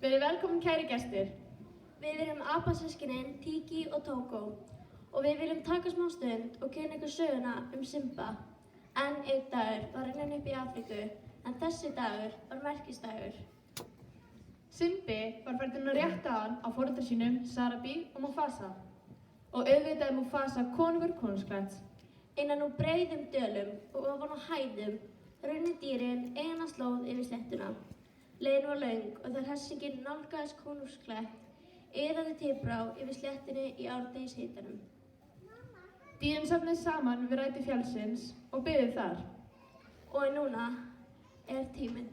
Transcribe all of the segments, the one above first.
Verið velkomin kæri gestir. Við erum apasystkinin Tiki og Togo og við viljum taka smá stund og kynna ykkur söguna Simba. En einn dagur var runnin upp í Afríku, en þessi dagur var merkisdagur. Simbi var fæddinn að rétta hann á foreldrum sínum Sarabi og Mufasa. Og auðvitað Mufasa konungur konungsklans. Innan úr breiðum dölum og ofan á hæðum runni dýrin eina slóð yfir sléttuna. Leiðin var löng og þegar hersinginn nálgaðist konungsklett iðaði Tibrá yfir sléttunni í árdegishitanum. Dýrin safnaði saman við rætur fjallsins og biðu þar. Og núna er tíminn.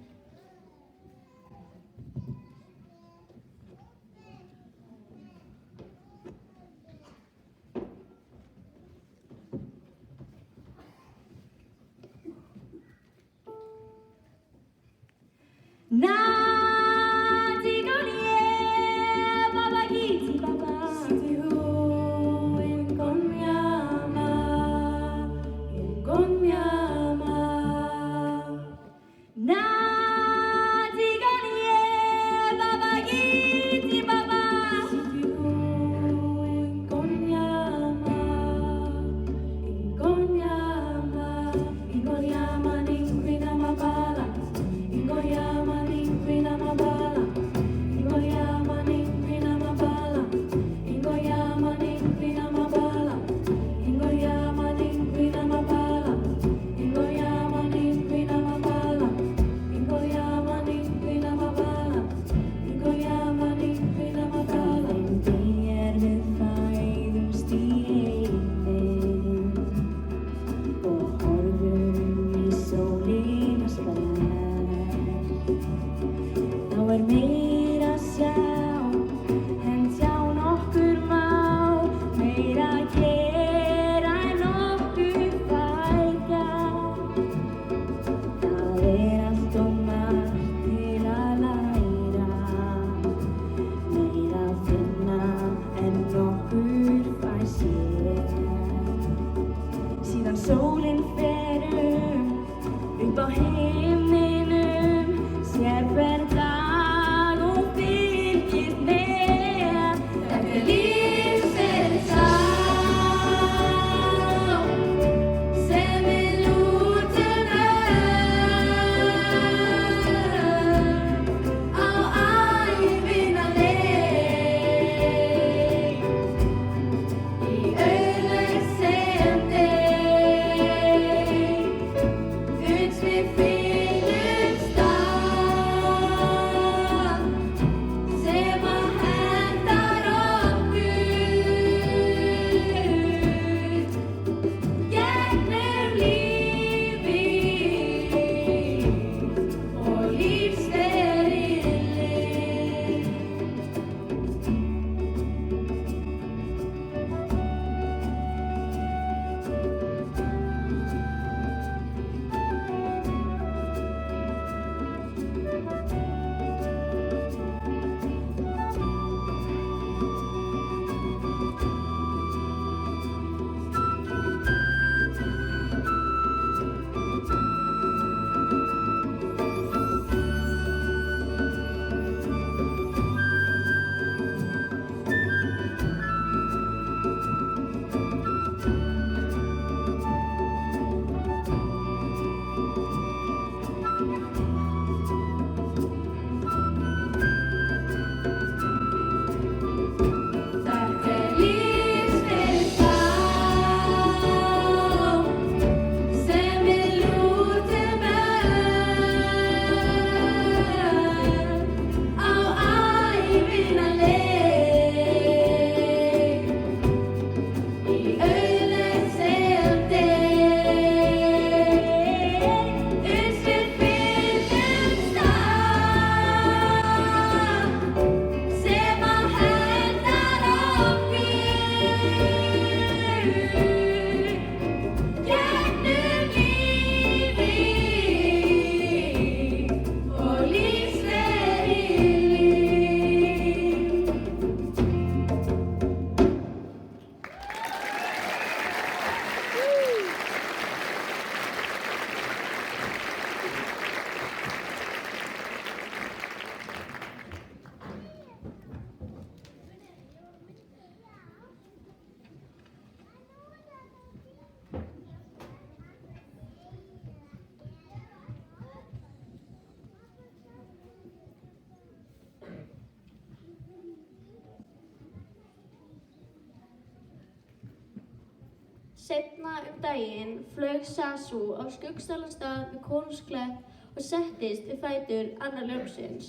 Seinna daginn flaug Sasu á skuggsalan stað við konungsklett og settist við fætur annar ljónsins,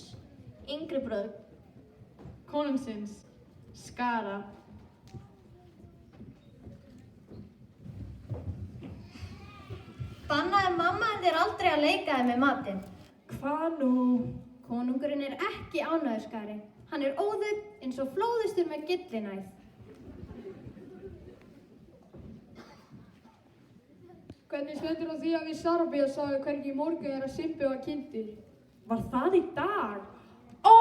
yngri bróður konungsins, Skara. Bannaði mamma þér aldrei að leika þér með matinn? Hvað nú? Konungurinn er ekki ánægður, Skari. Hann er óður eins og flóðustur með gyllinæð. Hvernig stendur á því að við Sarabía sáu hvergi í morgun þegar Simbi var kynntur? Var það í dag? Ó,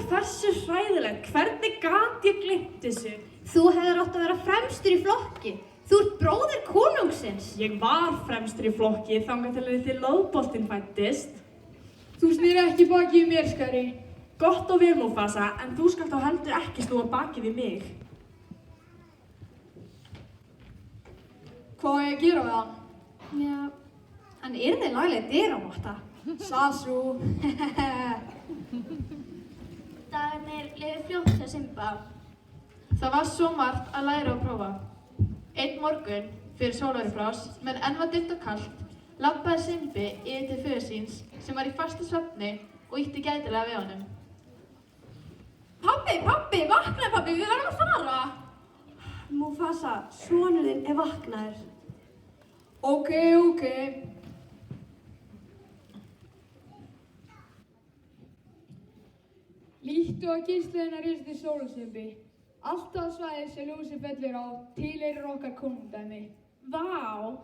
hversu hræðilegt. Hvernig gat ég gleymt þessu? Þú hefðir átt að vera fremstur í flokki. Þú ert bróðir konungsins. Ég var fremstur í flokki þangað til að þið loðboltinn fæddist. Þú snýr ekki bakið í mér, Skari. Gott og vel, Mufasa, en þú skalt þá heldur ekki snúa bakið í mig. Hvað á ég að gera við hann? Já, hann yrði lagleg dyramátta. Sasu. Dagarnir liðu fljótt hjá Simba. Það var svo margt að læra og prófa. Einn morgun, fyrir sólarupprás, menn enn var dimmt og kalt, labbaði Simbi yfir til föður síns sem var í fastu svefni og ýtti gætilega við honum. Pabbi, vaknaði pabbi, við verðum að fara. Mufasa, sonurinn er vaknaður. Ok. Líttu að geisluðina risti sólu, Simbi. Alltaf svæðið sem ljósið fellur á tilheyrir okkar konungdæmi. Vá!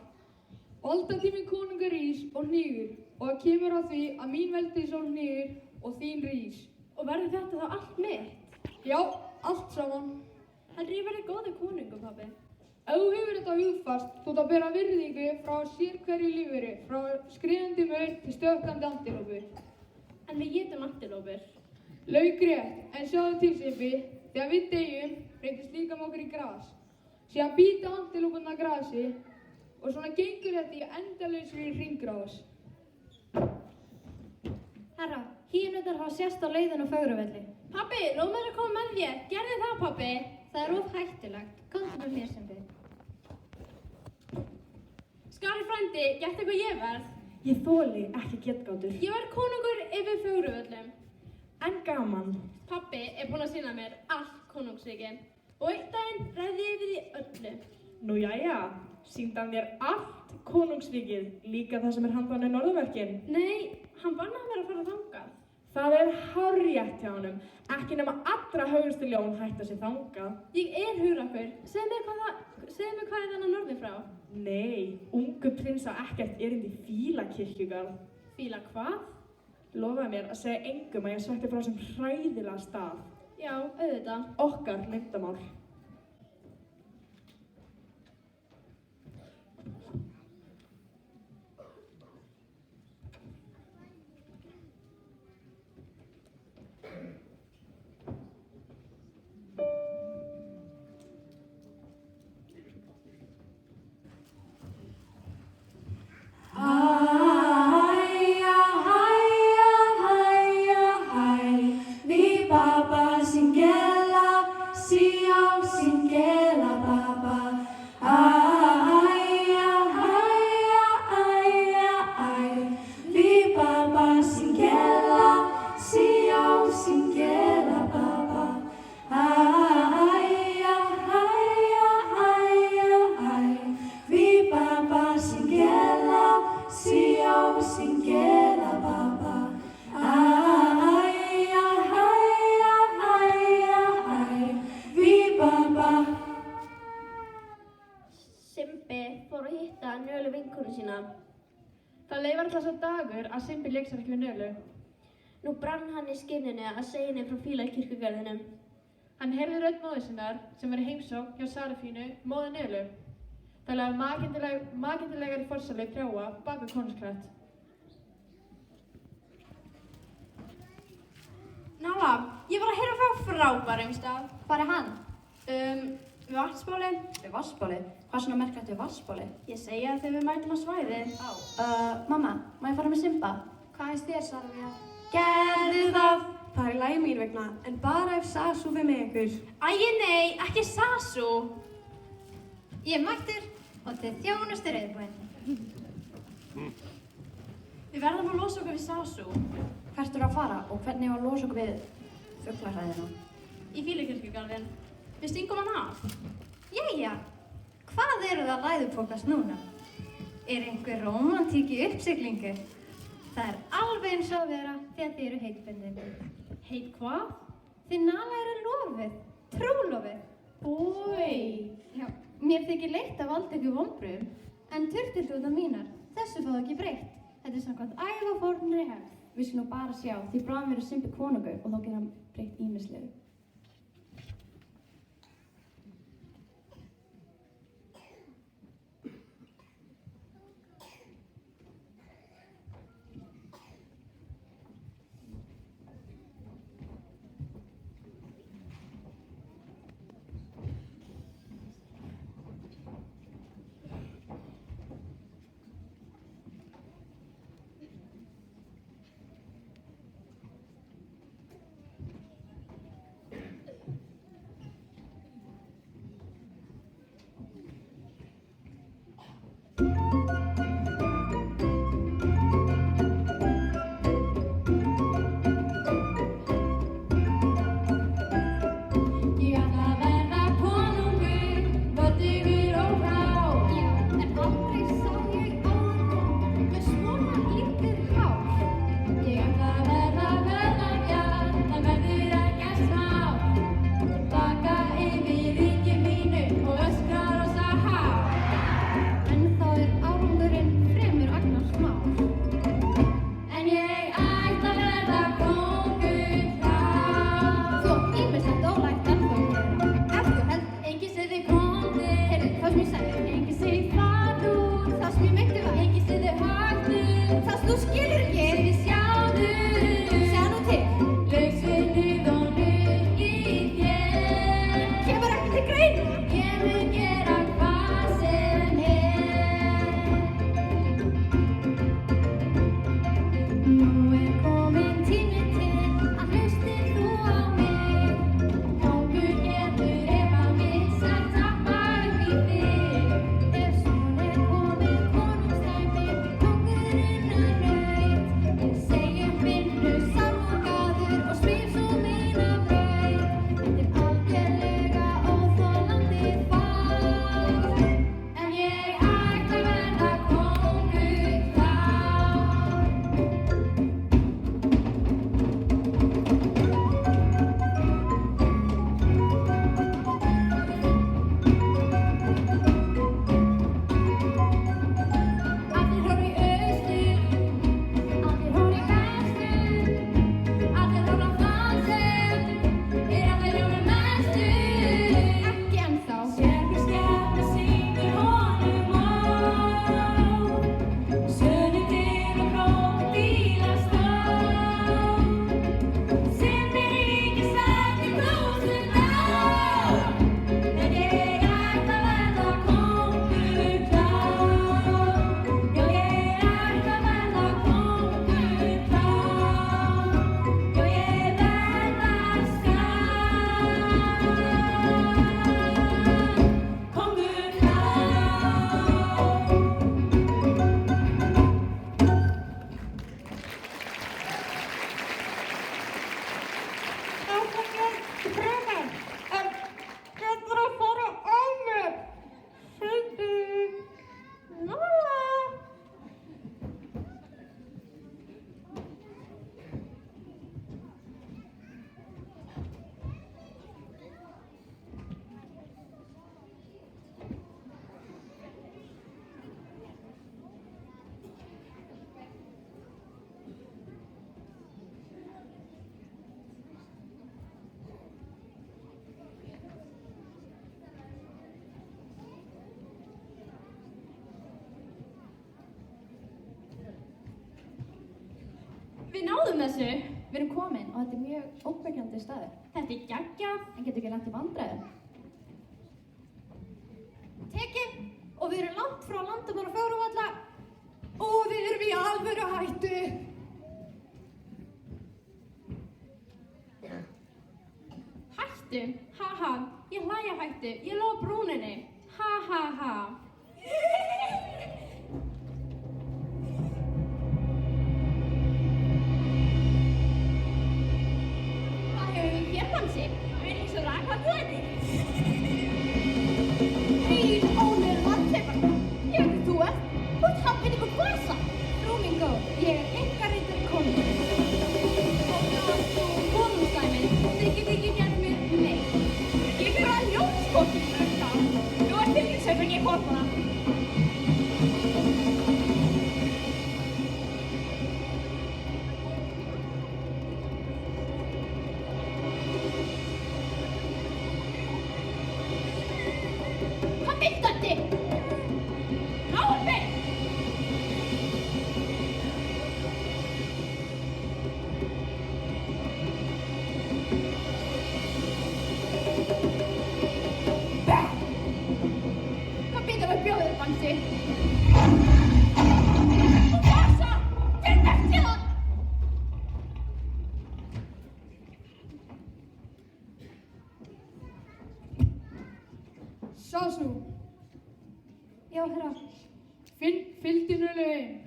Valdatími konungar rís og hnígur og það kemur á því að mín veldissól hnígur og þín rís. Og verður þetta þá allt mitt? Já, allt saman. Heldur ég verði góður konungur, pabbi? Ef þú hefur þetta hugfast, þú ert að bera virðingu frá sér hverju lífveri, frá skriðandi maur til stökkandi antilópu. En við étum antilópur. Laukrétt, en sjáðu til, Simbi, þegar við deyjum breytist líkam okkar í gras. Síðan býta antilópuna grasi og svona gengur þetta í endalausri hringrás. Herra, hýnutar hafa sést á leiðinu á Fögruvelli. Pabbi, lof mér að koma með þér. Gerðu það, pabbi. Það er of hættulegt. Komdu með mér, Simbi. Skari frændi, gert eitthvað ég verð. Ég þoli ekki getgátur. Ég verð konungur yfir Fögruvöllum. En gaman. Pabbi er búinn að sýna mér allt konungsríkin og einn daginn ræði ég við því öllu. Nú jæja, sýndi hann þér allt konungsríkið, líka það sem er handan í norðurverkin. Nei, hann bannaði mér að fara þangað. Það er hárrétt hjá honum, ekki nema allra högustu ljón hætta sér þangað. Ég er hugrakkur. Segðu mér hvað er þennan norður frá. Nei, ungu prins á ekkert erindi í Fílakirkjugarð. Fíla hvað? Lofaði mér að segja engum að ég svekkti frá þessum hræðilega stað. Já, auðvitað. Okkar leyndarmál. Það leið varla sá dagur að Simbi lék sér ekki við Nölu. Nú brann hann í skinninu að segja henni frá Fílakirkjugarðinum. Hann heyrði rödd móður sinnar sem var í heimsókn hjá Sarafínu, móður Nölu. Það lag makindilegari forsali prjáa bak við konungsklett. Nala, ég var að heyra frá frábærum stað. Hvar er hann? Við vatnsbóli. Við vatnsbóli? Hvað svona merkilegt við vatnsbóli? Ég segja að þegar við mætum á svæðið. Mamma, má ég fara með Simba? Hvað er þér, Sarafía? Gerðu það! Það er í lagi mín vegna, en bara ef Sasu við með ykkur. Æi, nei, ekki Sasu! Ég er mættur. og til þjónustu reiðbúinn. Við verðum að losa okkur við Sasu. Hvert eru að fara og hvernig á að losa okkur við fuglahræðina? Í Fílukirkjugarðinn. Við stingum hann af. Jæja, hvað eru það að læðupokast núna? Er einhver rómantík í uppsiglingu? Það er alveg eins og að vera þegar þið eru heitbundin. Heit hvað? Þið Nala eru lofið, trúlofið. Bói. Já, mér þykir leitt að valda ykkur vonbrigðum, en turtildúðar mínar, þessu fáðu ekki breytt. Þetta er samkvæmt ævafornri hefð. Við skulum bara sjá, því bráðum verður Simbi konungur og þá getur hann breytt ýmislegu. Við náðum þessu. Við erum komin og þetta er mjög ógnvekjandi staður. Þetta er geggjað. En getur ekki lent í vandræðum. Tekið og við erum langt frá landamæra Fögruvalla og við erum í alvöru hættu. Hættu? Ha ha. Ég hlæja hættu. Ég lofa brúninni. Ha ha ha. Hvað hefur við hér, Bangsi? Við erum svo rakandi þetta. Þrír ónir landseifar. Ég veit þú ert. Þú ert hafinn ykkur glasa. Frú mín góð, ég er einkaritari konungur. Konungsdæmin, þið getið ekki gert mér neitt. Ég fyrir að ljónskotið þetta. Þú ert fylginsöfing í korfana. Hvað viltu þetta? Náðu mig! Hvað býtum við bjóðið, Bangsi? Fasa! Finn eftir það! Sasu, Já, herra. fylgdu nú lögin.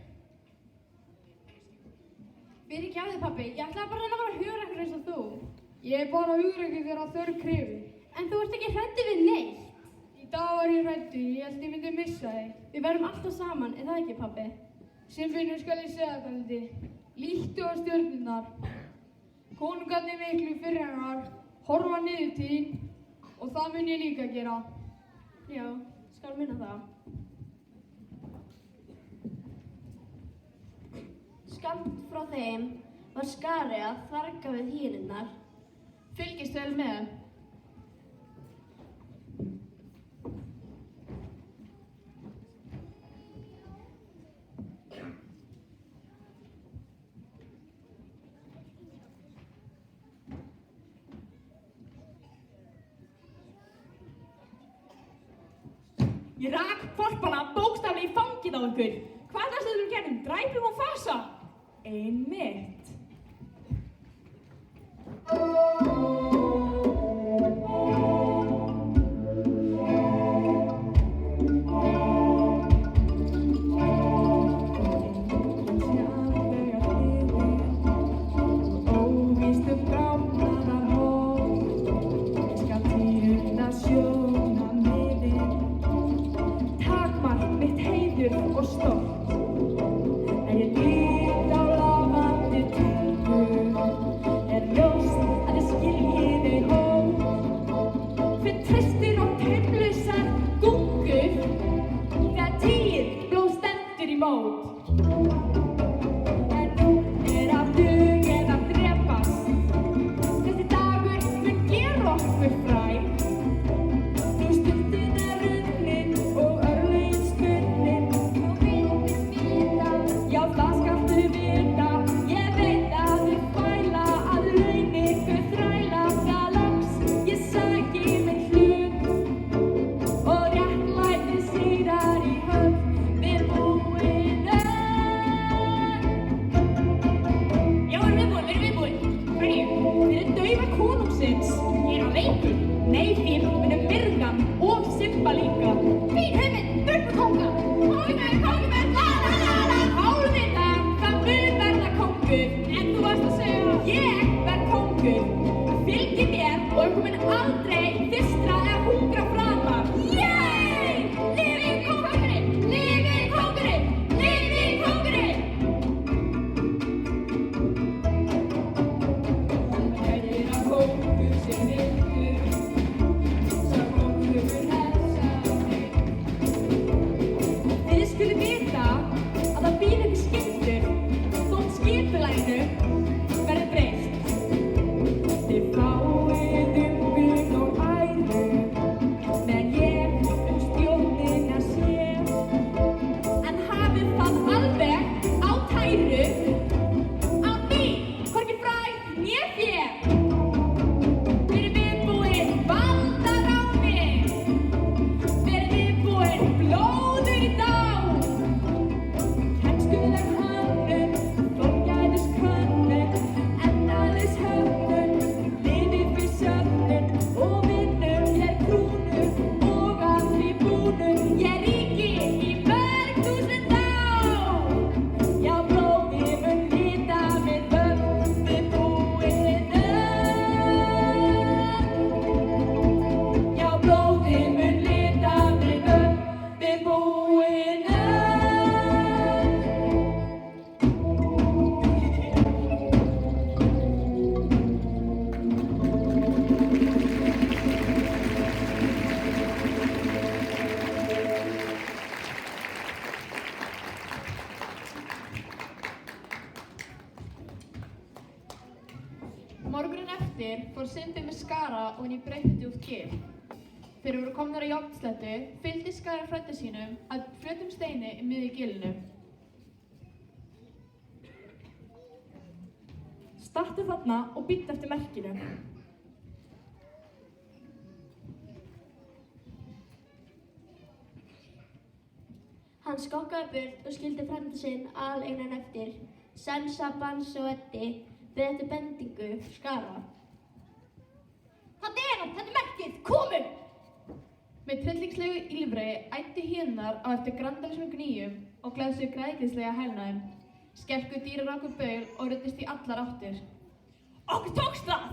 Fyrir ekki að þið, pabbi. Ég ætlaði bara að reyna að vera hugrekkur eins og þú. Ég er bara hugrekkur þegar þörf krefur. En þú ert ekki hræddur við neitt. Í dag var ég hræddur, ég held ég myndi missa þig. Við verðum alltaf saman, er það ekki, pabbi? Sem finnur skal ég segja þetta liti. Líttu á stjörnurnar. Konungarnir miklu fyrir hennar horfa niður til þín og það mun ég líka gera. Já, skal minna það. Skammt frá þeim var skari að þarga við hýrinnar. Fylgist vel með þeim. Ég rak hvolpana bókstaflega í fangið á ykkur. Hvað er það sem við gerðum? Dræpum og fasa? Einmitt. Og stolt, en ég lít á lafandi tungu, er ljóst að ég skilji þau hóp. Finn treystir og taumlausar gungur, þegar tíð blóð stendur í mót. En nú er að dugið að drepast, þessi dagur mun gera okkur fræg. Nú stundin er runnin og örlögin spunnin. Já, það skaltu vita, ég veit að þið fæla að laun ykkur þræla skal loks ég sæki minn hlut og réttlæti sigrar í höfn við búinu. Já, við erum viðbúin. Hverju? Fyrir daufa konungsins. Ég er á veikur. Nei, þín, minnum Myrgan og Simba líka. Fín hugmynd, burt með kónga. Kóngumör, la la la la. Hálfvita, það mun verða kóngur. En þú varst að segja, ég verð kóngur. Fylgi mér og ykkur mun aldrei þystra eða hungra framar. Yey! Lifið kóngurinn! Lifið kóngurinn! Lifið kóngurinn! Kærir að kóngur sem ykkur, sá kóngur mun helsa þig. Þið skuluð vita fór Simbi með Skara ofan í breyttidjúpt gil. Þeir voru komnir á járnslettu, fylgdi Skara frænda sínum að flötum steini í miðju gilinu. Stattu þarna og bíddu eftir merkinu. Hann skokkaði burt og skildi frænda sinn aleinan eftir. Sensa, Bansi og Eddi beið eftir bendingu Skara. Þetta er hann, þetta er merkið, komum! Með tryllingslegu ýlfri æddu hýðnar á eftir grandalismum gnýjum og glæðsu græðgislega hælnaðum. Skelku dýrar okkur baul og ruddist í allar áttir. Okkur tókst það!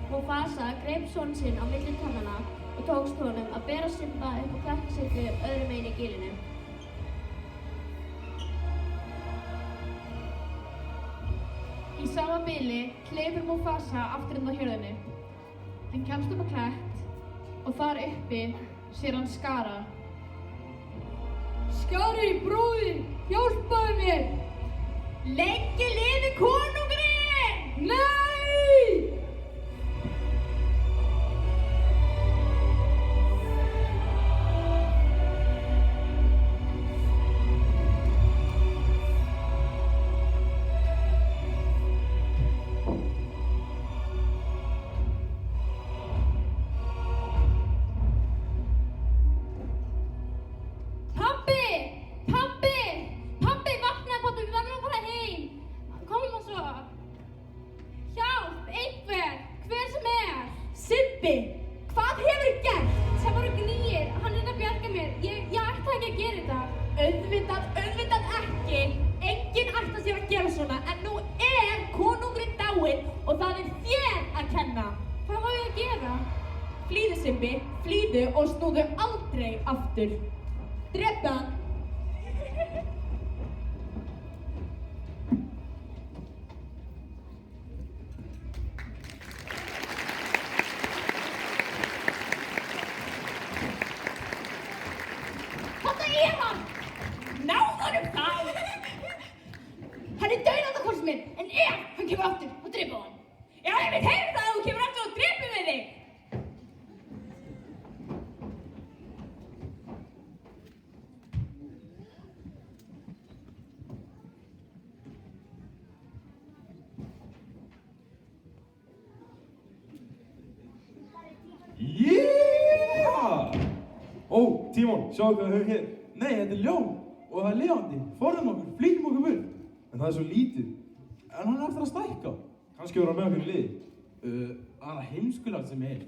Mufasa greip son sinn á milli tannanna og tókst honum að bera Simba upp á krakkasettu öðru megin í gilinu. Í sama bili hleypur Mufasa aftur inn á hjörðinni. Hann kemst upp á klett og þar uppi sér hann Skara. Skari, bróðir, hjálpaðu mér! Lengi lifi konungurinn! Nei! Auðvitað ekki. Enginn ætti sér að gera svona, en nú er konungurinn dáinn og það er þér að kenna. Hvað á ég að gera? Flýðu, Simbi, flýðu og snúðu aldrei aftur. Drepa hann. Þetta hann! Náðu honum þá! Hann dauðandakorsinn minn, en ef hann kemur aftur, þá drepa hann. Já, ég veit heyra það að þú kemur aftur og drepur við þig! Yeah! Ó, Tímon, sjáu hvað við höfum hér. Nei, þetta er ljón og það er lifandi. Forðum okkur, flýtum okkur burt. En það er svo lítið. En hann er eftir að stækka. Kannski verður hann með okkur í liði. Það er heimskulegt sem er.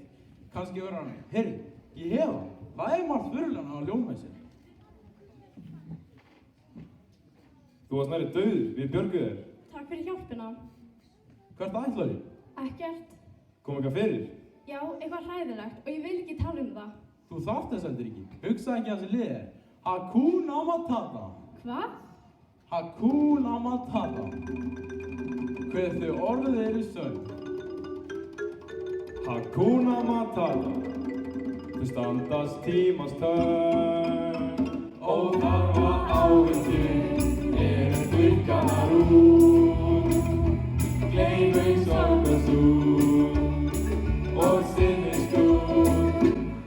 Kannski verður hann, heyrðu, ég hef það. Það er margt fyrirlega að hafa ljón með sér. Þú varst nærri dauður, við björguðu þér. Takk fyrir hjálpina. Hvert ætlar þið? Ekkert. Kom eitthvað fyrir? Já, eitthvað hræðilegt og ég vil ekki tala um það. Þú þarft þess heldur ekki. Hugsa ekki að þessi liði er. Hakuna Matata. Hvað? Hakuna Matata. Hver þau orðið eru sönn. Hakuna Matata. Þau standast tímans tönn. Og þarfa ávindur eru þurrkaðar út. Gleymum sorg og súr og sinniskrúr.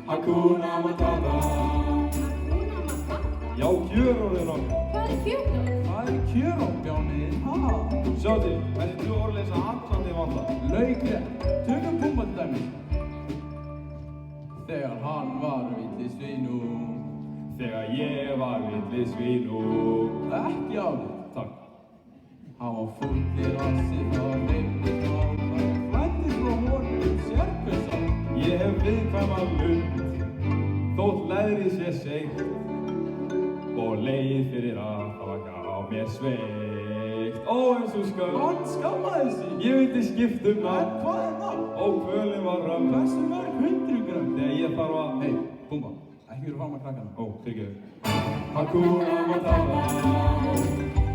Hakuna Matata. Hakuna Matata? Já, kjörorðin okkar. Hvað er kjörorð? Það er kjörorð, Bjáni. Sjáðu, þessi tvö orð leysa allan þig vanda. Laukrétt. Tökum Pumba til dæmis. Þegar hann var villisvínur. Þegar ég var villisvínur. Ekki árið, takk. Hann var fullt í rassi, það var reymið smá. Það flættist frá honum sérkvösa. Ég hef viðkvæma lund, þótt leðrið sé seigt. Og leið fyrir að taka á mér sveikt. Ó, eins og skömm. Hann skammaði sig. Ég vildi skipta um nafn. En hvað er nafn? Ó, kvölin var römm. Hversu mörg 100 grömm? Þegar ég þarf að... Hei, Pumba, ekki verið fram að krakkana. Ó, fyrirgeðu. Hakuna Matata.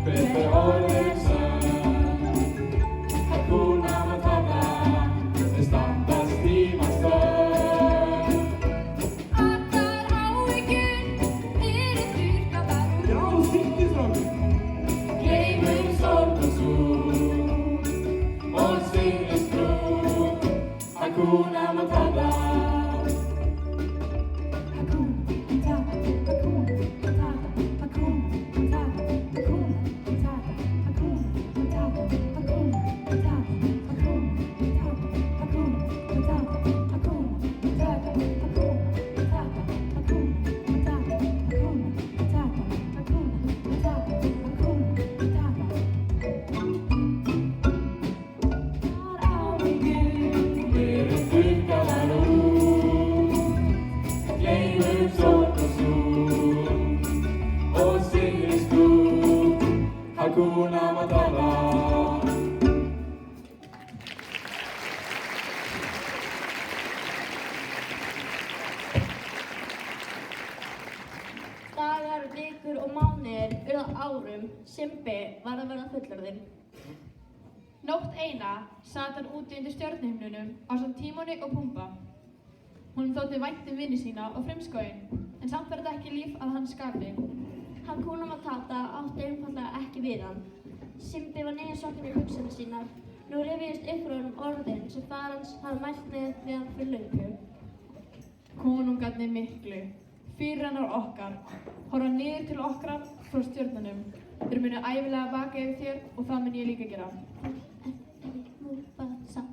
Hver þau orðið sönn. Hakuna Matata. Þau standast tímans tönn. Allar áhyggjur eru þurrkaðar út. Já, sýttisrákur. Gleymum sorg og súr og sinniskrúr. Hakuna Matata. Hakuna Matata. Dagar, vikur og mánuðir urðu að árum. Simbi var að verða fullorðinn. Nótt eina sat hann úti undir stjörnuhimnunum ásamt Tímoni og Pumba. Honum þótti vænt um vini sína og frumskóginn, en samt var þetta ekki líf að hans skapi. Hakuna Matata átti einfaldlega ekki við hann. Simbi var niðursokkin í hugsanir sínar. Nú rifjaðist upp úr honum orðin sem faðir hans hafði mælt við hann fyrir löngu. Konungarnir miklu, fyrirrennar okkar, horfa niður til okkar frá stjörnunum. Þeir munu ævilega vaka yfir þér og það mun ég líka gera. Mufasa.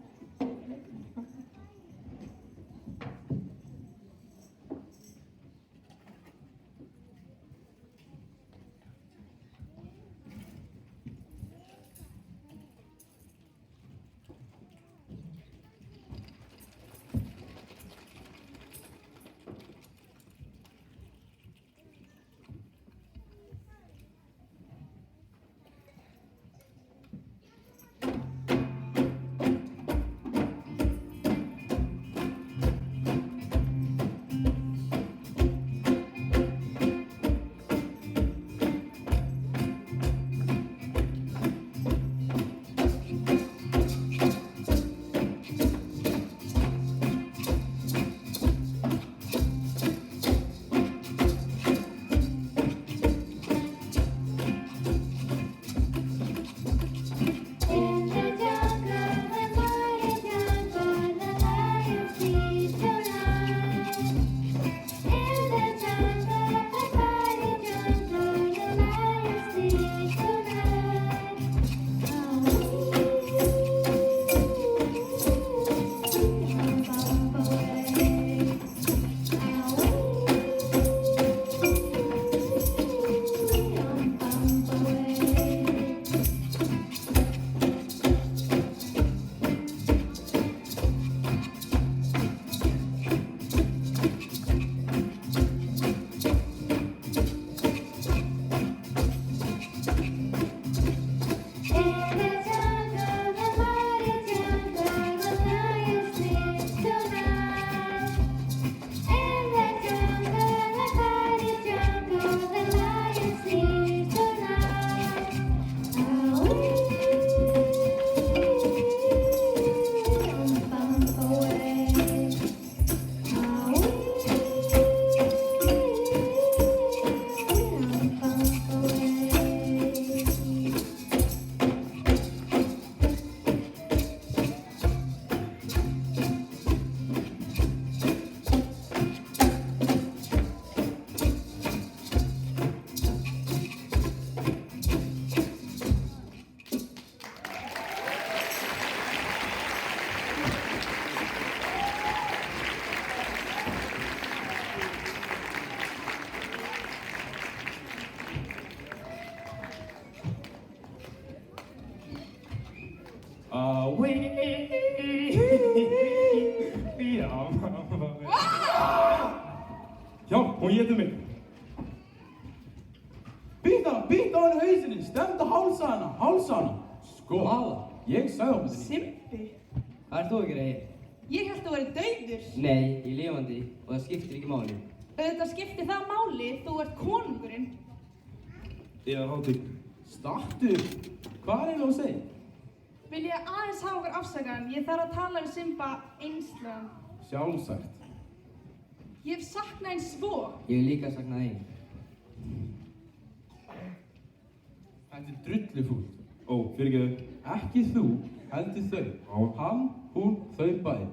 away. Já, mamma. Hjálp, hún étur mig. Býta á henni hausinni, stefndu hálsa hana. Sko, ég sagði á henni. Simbi, Hvað ert þú að gera hér? ég held að þú væri dauður. Nei, ég er lifandi og það skiptir ekki máli. Auðvitað skiptir það máli, þú ert konungurinn. Eða hátík. Stattu, hvað er það að segja? Vil ég aðeins hafa okkur afsakaðan, ég þarf að tala við Simba einslegan. Sjálfsagt. Ég hef saknað einn svo. Ég vil líka sakna þín. Þetta er drullufúlt. Ó, fyrirgeðu, ekki þú, heldur þau. Hann, hún, þau bæði.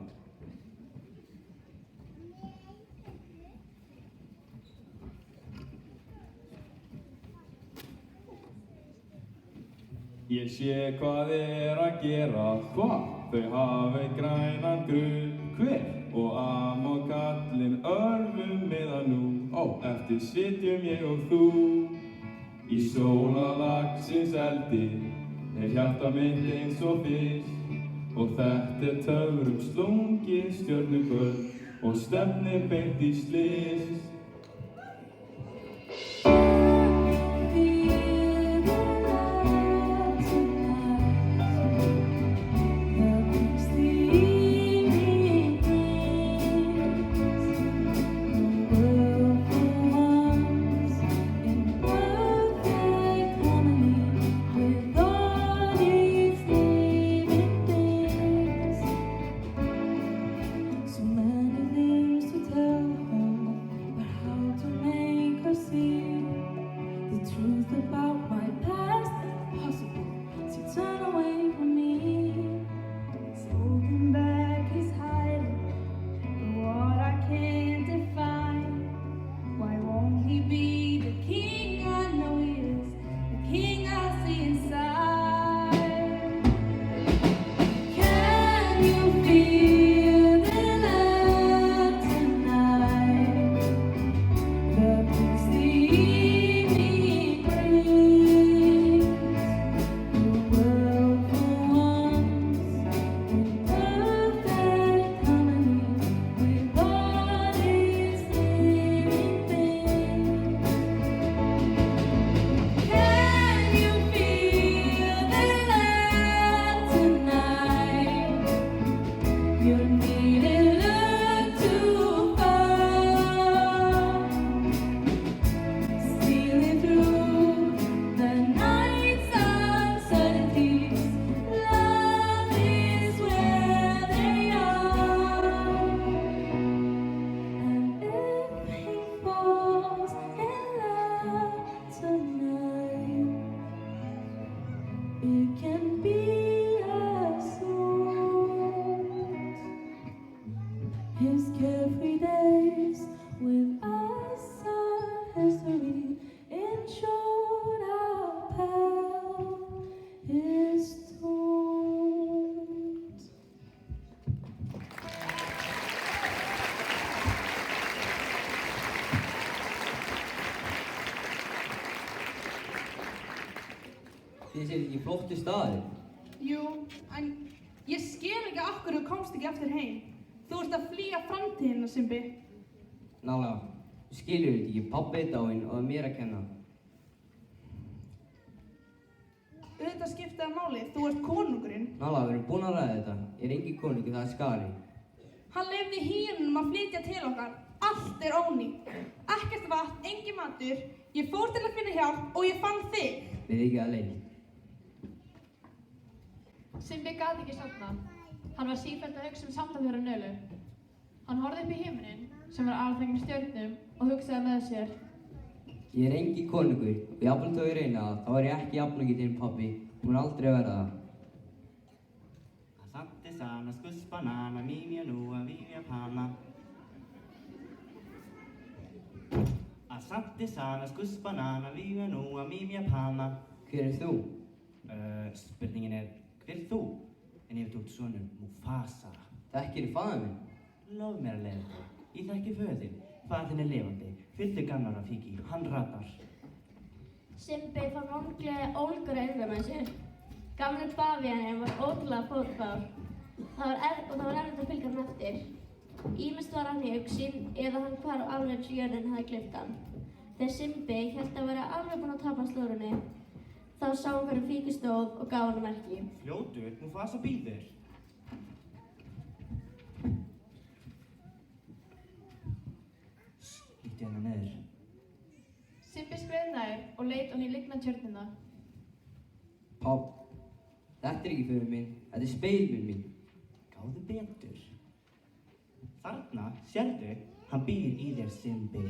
Ég sé hvað er að gera. Hvað? Þau hafa einn grænan grunn. Hver? Og am og kallinn örfum miðan nú. Ó, eftir sitjum ég og þú. Í sólalagsins eldi er hjarta mitt eins og fyrst. Og þetta er töfrum slungið stjörnukvöld og stefnir beint í slys. Þið séð ekki flottu staðir. Jú, en ég skil ekki af hverju þú komst ekki aftur heim. Þú ert að flýja framtíðina, Simbi. Nala, þú skilur þetta ekki, pabbi er dáinn og það er mér að kenna. Auðvitað skiptir það máli, þú ert konungurinn. Nala, við erum búin að ræða þetta. Ég er engin konungur, það er Skari. Hann leyfði hýnum að flytja til okkar. Allt er ónýtt. Ekkert vatn, engin matur. Ég fór til að finna hjálp og ég fann þig. Við ekki að leið. Simbi gat ekki sofna. Hann var sífellt að hugsa samtal þeirra Nölu. Hann horfði upp í himinin, sem var alþengin stjörnum, og hugsaði með sér. Ég er engin konungur og jafnvel þó ég reyna það, þá er ég ekki jafnungi til pabbi. Hún mun aldrei að verða það. Asante sana skuspanana, mimia nua, vivia panna. Asante sana skuspanana, vivia nua, vivia panna. Hver er þú? Spurningin er, hver er þú? En ef þú ert sonur Mufasa. Þekkir faðir minn? Lof mér að leiða það. Ég þekki föðin. Faðin er lifandi. Fylgdu gamlar af Fiki. Hann ratar. Simbi fann ólgur að yngra með sér. Gamli bavíaninn var ótrúlega fótbrár og það var erfitt að fylgja hann eftir. Ýmist var hann í augsýn eða hann hvarf alveg eins og jörðin hafði gleypt hann. Þegar Simbi hélt að vera alveg búinn að tapa slórunni, þá sá hann hverju Fíki stóð og gaf hann merki. Fljótur, Mufasa bíður. Ítti hana niður. Simbi skreið nær og leit ofan í lygna tjörnina. Páll, þetta er ekki föður minn, þetta er speilminn minn. Gáðu betur. Þarna, sérðu, hann býr í þér, Simbi.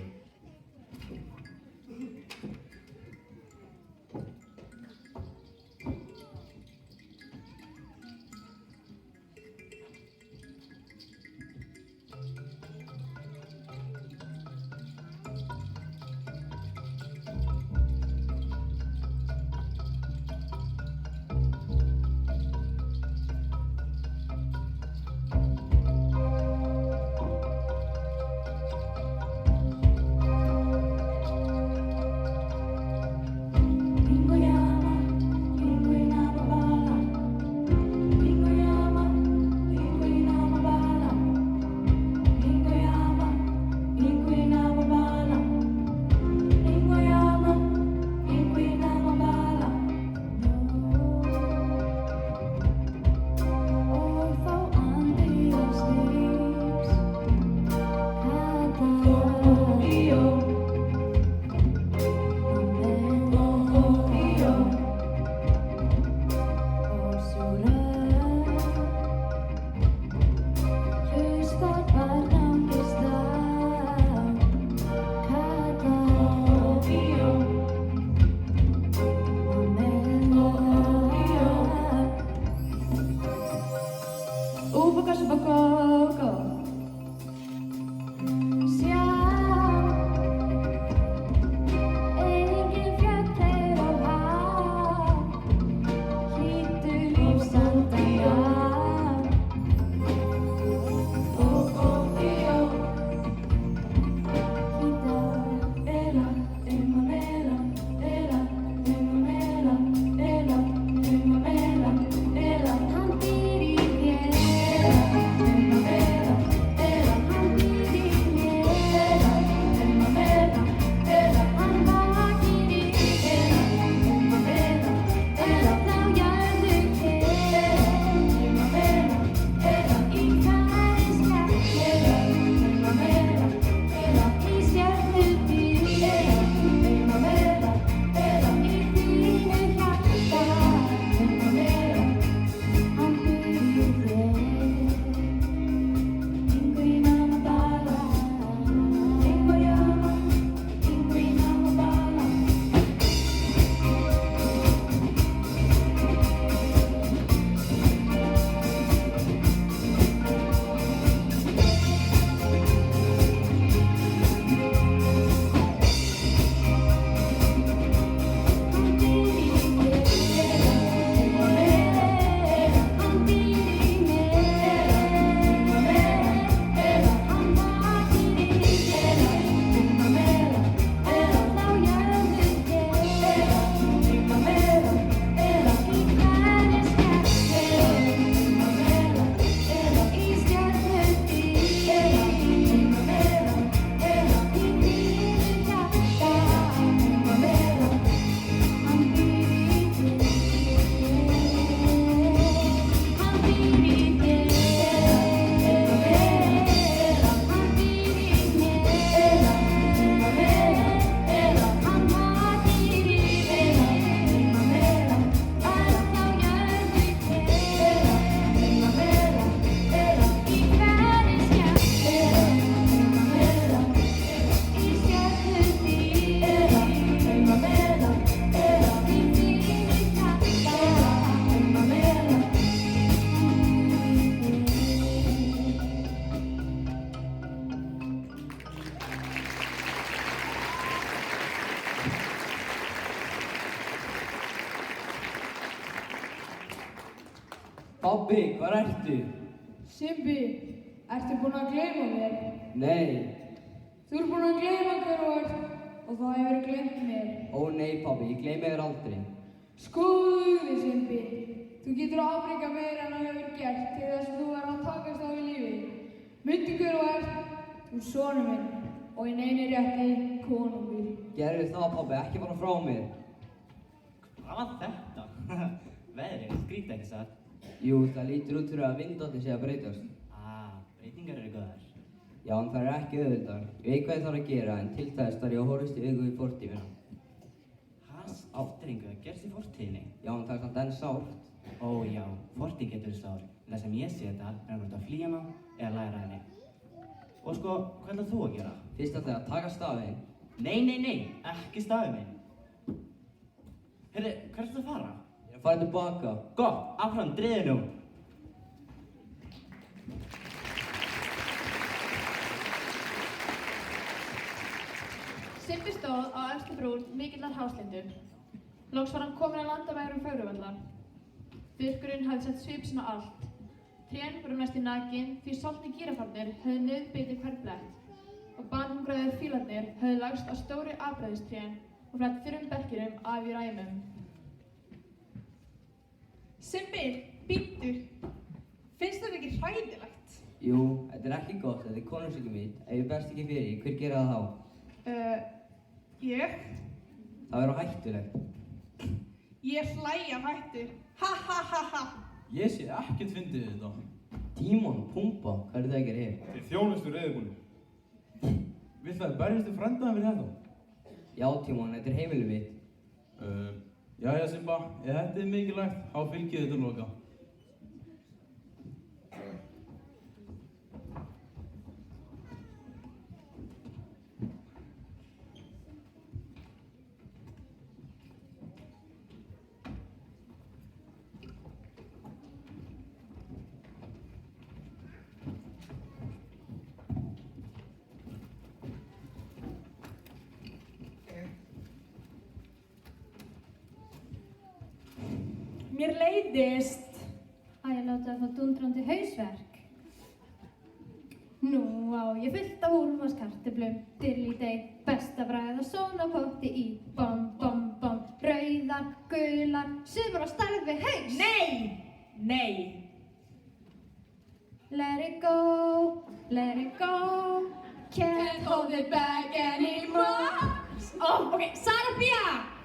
Pabbi, hvar ertu? Simbi, ertu búinn að gleyma mér? Nei. Þú ert búinn að gleyma hver þú ert og þá hefur gleymt mér. Ó nei pabbi, ég gleymi þér aldrei. Skoðu þig, Simbi. Þú getur afrekað meira en þú hefur gert til þess að þú verður að takast á við lífið. Mundu hver þú ert, þú ert sonur minn og í eini rétti konungur. Gerðu það, pabbi, ekki fara frá mér. Hvað var þetta? Veðrið skrítið ekki satt. Jú, það lítur út fyrir að vindáttin sé að breytast. Breytingar eru góðar. Já, en það er ekki auðvitað. Ég veit hvað ég þarf að gera, en til þess þarf ég að horfast í augu við fortíðina. Áttringu, gerst í fortíðinni? Já, en það er samt enn sárt. Ó já, fortíð getur sár. En það sem ég sé þetta er hvort að flýja hana eða læra henni. Og sko, hvað ætlað þú að gera? Fyrst ætla ég að taka stafinn. Nei, ekki stafinn minn. Heyrðu, hvert ertu að fara? Ég er að fara tilbaka. Gott, áfram, driðu nú. Simbi stóð á efstu brún mikillar háslindu. Loks var hann kominn að landamærum Fögruvallar. Þurrkurinn hafði sett svip sinn á allt. Trén voru næst í nakin því soltni gírafarnir höfðu nauðbitið hvern blett og banhungraðir fílarnir höfðu lagst á stóru afbragðistrén og flætt þurrum berkjunum af í ræmum. Simbi, bíddu. Finnst þetta ekki hræðilegt? Jú, þetta er ekki gott, þetta er konungsríki mitt. Ef ég berst ekki fyrir, hver gera það þá? Ég? Það verður hættulegt. Ég hlæja hættu. Ha. Ég sé ekkert fyndið þetta. Tímon, Pumba, hvað er það að gera hér? Þið þjónustu reiðubúnir. Vill það berjast þið frændaðan fyrir þetta? Já, Tímon, þetta er heimilið mitt. Jæja, Simba, ef þetta er mikilvægt, þá fylgið þið til loka. Mér leiðist. Ég láta það fá dundrandi hausverk. Nú á ég fullt af úlfarskartöflum, dyrlítei, besta bragð og sónapotti í. Bom, rauðar, gular, sumar á stærð við haus. Nei. Let it go, can't hold it back anymore. Ok, Sarabía!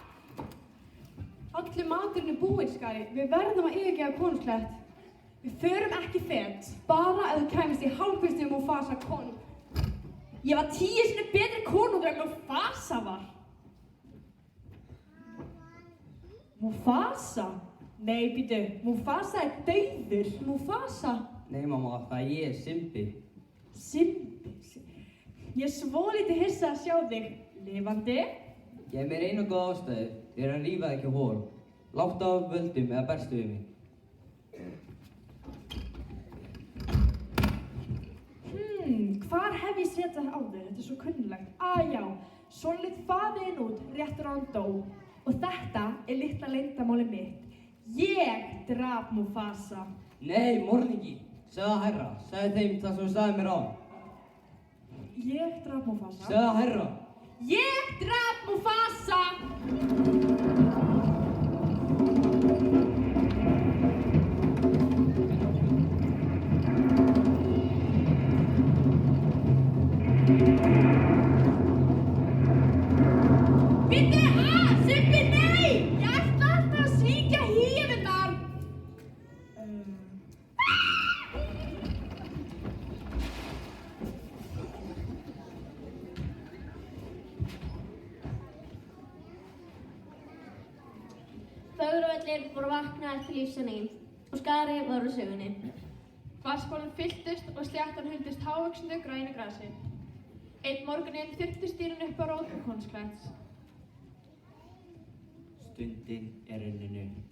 Allir maturinn er búinn, Skari. Við verðum að yfirgefa konungsklett. Við förum ekki fet. Bara ef þú kæmist í hálfkvisti Mufasa konung. Ég var 10 sinnum betri konungur en Mufasa var. Mufasa? Nei, býtu. Mufasa er dauður. Mufasa? Nei, mamma, það er ég, Simbi. Simbi? Ég er svolítið hissa að sjá þig. Lifandi? Ég er með einu góð ástæðu. Þið er að rífa það ekki hól. Láttu af völdum eða berstu við mig. Hvar hef ég séð það áður? Þetta er svo kunnulegt. Já. Svona leit faðirinn út réttur á hann dó. Og þetta er litla leyndamáli mitt. Ég drap Mufasa. Nei, morðingi. Segðu það hærra. Segðu þeim það sem þú sagði mér á. Ég drap Mufasa. Segðu það hærra. Ég drap Mufasa! Bíddu, Simbi, nei! Ég ætla alltaf að svíkja hífinnar! Fögruvellir voru vaknaðir til lífs á ný og Skari var úr sögunni. Vatnsbólinn fylltust og sléttan huldist hávöxnu grænu grasi. Einn morguninn þyrptust dýrin upp á rótum konungskletts. Stundin er runnin upp.